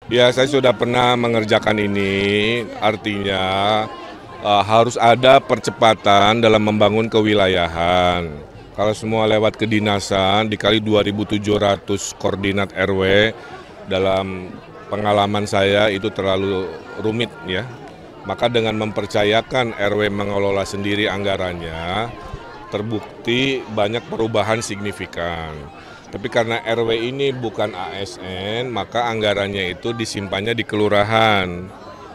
Ya, saya sudah pernah mengerjakan ini, artinya harus ada percepatan dalam membangun kewilayahan. Kalau semua lewat kedinasan, dikali 2.700 koordinat RW, dalam pengalaman saya itu terlalu rumit ya. Maka dengan mempercayakan RW mengelola sendiri anggarannya, terbukti banyak perubahan signifikan. Tapi karena RW ini bukan ASN, maka anggarannya itu disimpannya di kelurahan.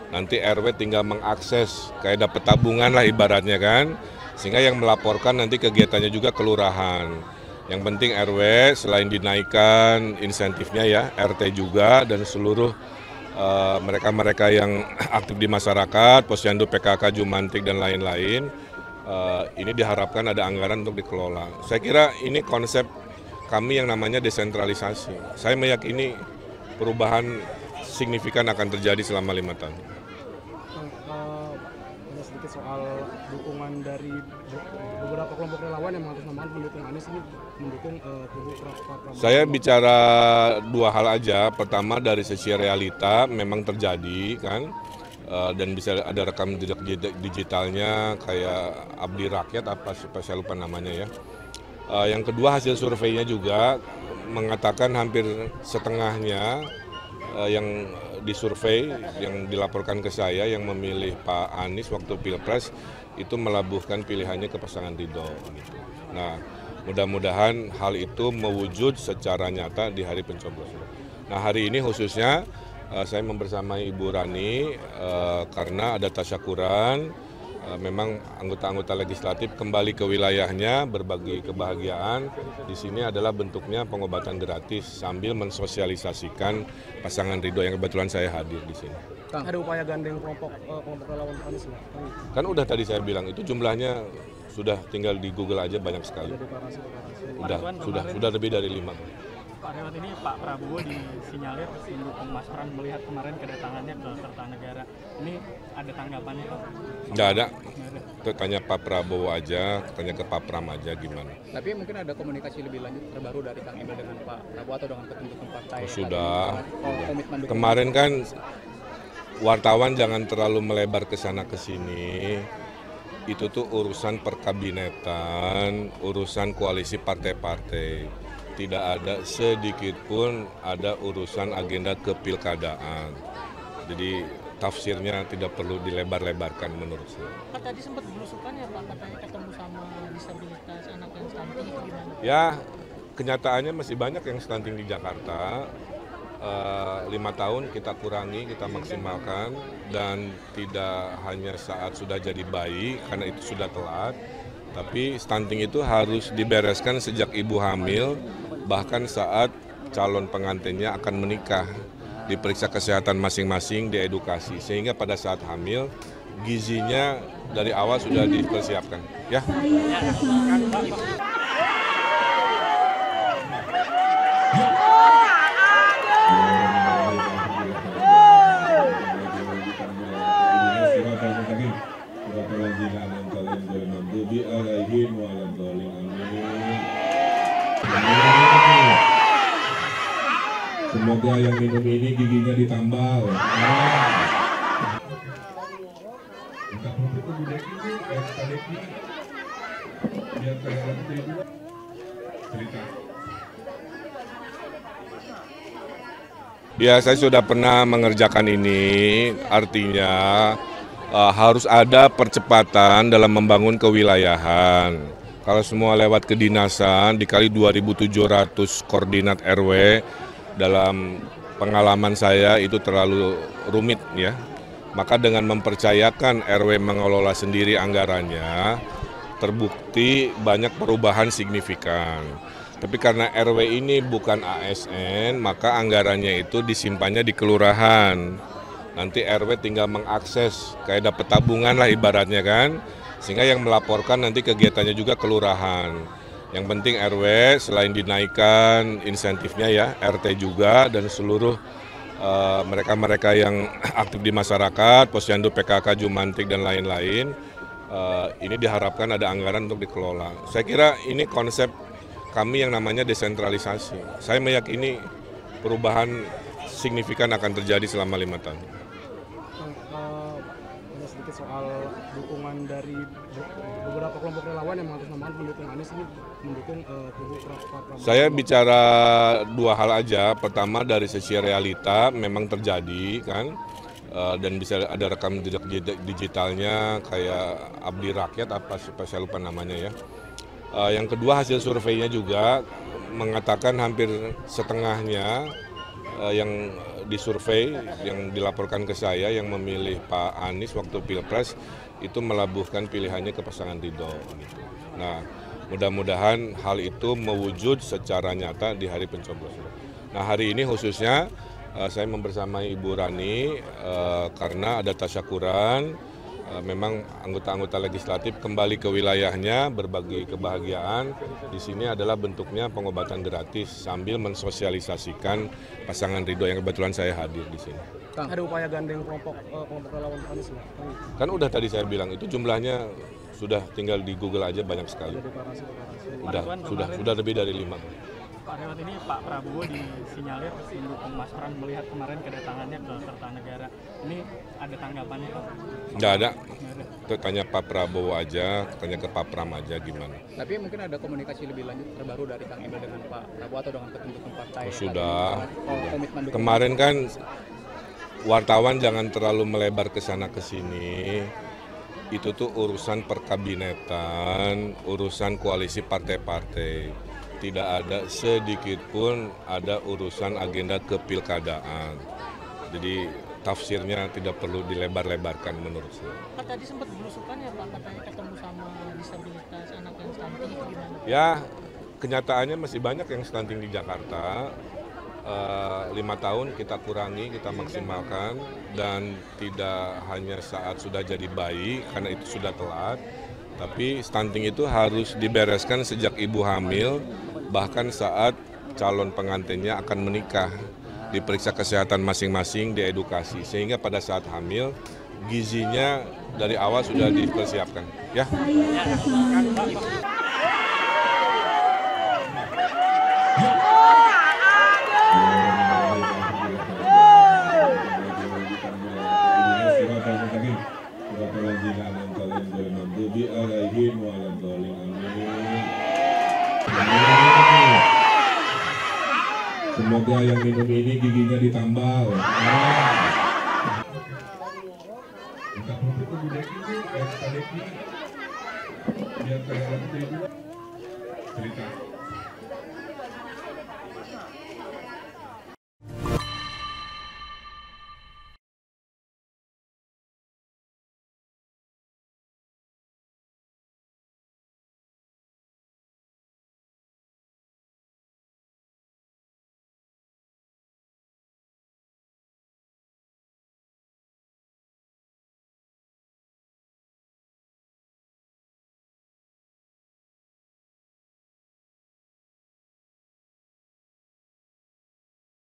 Nanti RW tinggal mengakses, kayak dapat tabungan lah ibaratnya kan. Sehingga yang melaporkan nanti kegiatannya juga kelurahan. Yang penting RW selain dinaikkan insentifnya ya, RT juga dan seluruh mereka-mereka yang aktif di masyarakat, Posyandu, PKK, Jumantik dan lain-lain, ini diharapkan ada anggaran untuk dikelola. Saya kira ini konsep kami yang namanya desentralisasi. Saya meyakini perubahan signifikan akan terjadi selama 5 tahun. Ada sedikit soal dukungan dari beberapa kelompok relawan yang mengatasnamakan pendukung Anies ini mendukung kubu Pak Prabowo. Saya bicara dua hal aja. Pertama dari sisi realita memang terjadi kan, dan bisa ada rekam jejak digitalnya kayak Abdi Rakyat apa saya lupa namanya ya. Yang kedua hasil surveinya juga mengatakan hampir setengahnya yang disurvei yang dilaporkan ke saya yang memilih Pak Anies waktu Pilpres itu melabuhkan pilihannya ke pasangan Ridho. Gitu. Nah, mudah-mudahan hal itu mewujud secara nyata di hari pencoblosan. Nah, hari ini khususnya saya membersamai Ibu Rani karena ada tasyakuran. Memang anggota-anggota legislatif kembali ke wilayahnya berbagi kebahagiaan. Di sini adalah bentuknya pengobatan gratis sambil mensosialisasikan pasangan Ridho yang kebetulan saya hadir di sini. Kang, ada upaya gandeng kelompok relawan Anies nggak? Kan udah tadi saya bilang itu jumlahnya sudah tinggal di Google aja banyak sekali. Sudah lebih dari 5. Pak lewat ini Pak Prabowo disinyalir mendukung Mas Pram melihat kemarin kedatangannya ke Kertanegara. Ini ada tanggapannya Pak? Nggak ada. Itu tanya Pak Prabowo aja, tanya ke Pak Pram aja gimana. Tapi mungkin ada komunikasi lebih lanjut terbaru dari Kang Emil dengan Pak Prabowo atau dengan ketum-ketum partai? Sudah. Komitmen dukungan. Kemarin kan wartawan jangan terlalu melebar ke sana ke sini. Itu tuh urusan perkabinetan, urusan koalisi partai-partai. Tidak ada sedikit pun ada urusan agenda kepilkadaan. Jadi tafsirnya tidak perlu dilebar-lebarkan menurut saya. Pak tadi sempat belusukan ya Pak, katanya ketemu sama disabilitas, anak yang stunting itu gimana? Ya, kenyataannya masih banyak yang stunting di Jakarta. 5 tahun kita kurangi, kita maksimalkan, dan tidak hanya saat sudah jadi bayi karena itu sudah telat, tapi stunting itu harus dibereskan sejak ibu hamil, bahkan saat calon pengantinnya akan menikah, diperiksa kesehatan masing-masing, diedukasi, sehingga pada saat hamil gizinya dari awal sudah dipersiapkan. Ya. Semoga yang minum ini giginya ditambal. Ya, saya sudah pernah mengerjakan ini, artinya harus ada percepatan dalam membangun kewilayahan. Kalau semua lewat kedinasan, dikali 2.700 koordinat RW, dalam pengalaman saya itu terlalu rumit ya. Maka dengan mempercayakan RW mengelola sendiri anggarannya, terbukti banyak perubahan signifikan. Tapi karena RW ini bukan ASN, maka anggarannya itu disimpannya di kelurahan. Nanti RW tinggal mengakses, kayak dapat tabungan lah ibaratnya kan. Sehingga yang melaporkan nanti kegiatannya juga kelurahan. Yang penting RW selain dinaikkan insentifnya ya, RT juga dan seluruh mereka-mereka yang aktif di masyarakat, Posyandu, PKK, Jumantik dan lain-lain, ini diharapkan ada anggaran untuk dikelola. Saya kira ini konsep kami yang namanya desentralisasi. Saya meyakini perubahan signifikan akan terjadi selama 5 tahun. Ada sedikit soal dukungan dari beberapa kelompok relawan yang mengatasnamakan pendukung Anies ini mendukung kubu Pak Prabowo. Saya bicara dua hal aja. Pertama dari sisi realita memang terjadi kan, dan bisa ada rekam jejak digitalnya kayak Abdi Rakyat apa saya lupa namanya ya. Yang kedua hasil surveinya juga mengatakan hampir setengahnya yang disurvei, yang dilaporkan ke saya yang memilih Pak Anies waktu Pilpres itu melabuhkan pilihannya ke pasangan Ridho. Gitu. Nah, mudah-mudahan hal itu mewujud secara nyata di hari pencoblosan. Nah, hari ini khususnya saya membersamai Ibu Rani karena ada tasyakuran. Memang anggota-anggota legislatif kembali ke wilayahnya berbagi kebahagiaan. Di sini adalah bentuknya pengobatan gratis sambil mensosialisasikan pasangan Ridho yang kebetulan saya hadir di sini. Kang, ada upaya gandeng kelompok relawan Anies nggak? Kan udah tadi saya bilang itu jumlahnya sudah tinggal di Google aja banyak sekali. Sudah lebih dari 5. Pak Lewat ini Pak Prabowo disinyalir mendukung Mas Pram melihat kemarin kedatangannya ke Kertanegara. Ini ada tanggapannya Pak? Nggak ada. Tanya Pak Prabowo aja, tanya ke Pak Pram aja gimana. Tapi mungkin ada komunikasi lebih lanjut terbaru dari Kang Emil dengan Pak Prabowo atau dengan pendukung partai? Sudah. Komitmen dukungan. Kemarin kan wartawan jangan terlalu melebar ke sana ke sini. Itu tuh urusan perkabinetan, urusan koalisi partai-partai. Tidak ada sedikit pun ada urusan agenda kepilkadaan. Jadi tafsirnya tidak perlu dilebar-lebarkan menurut saya. Pak tadi sempat belusukan ya Pak, katanya ketemu sama disabilitas, anak yang stunting itu gimana? Ya, kenyataannya masih banyak yang stunting di Jakarta. 5 tahun kita kurangi, kita maksimalkan, dan tidak hanya saat sudah jadi bayi karena itu sudah telat. Tapi stunting itu harus dibereskan sejak ibu hamil, bahkan saat calon pengantinnya akan menikah. Diperiksa kesehatan masing-masing, diedukasi. Sehingga pada saat hamil, gizinya dari awal sudah dipersiapkan. Ya. Semoga yang minum ini giginya ditambal.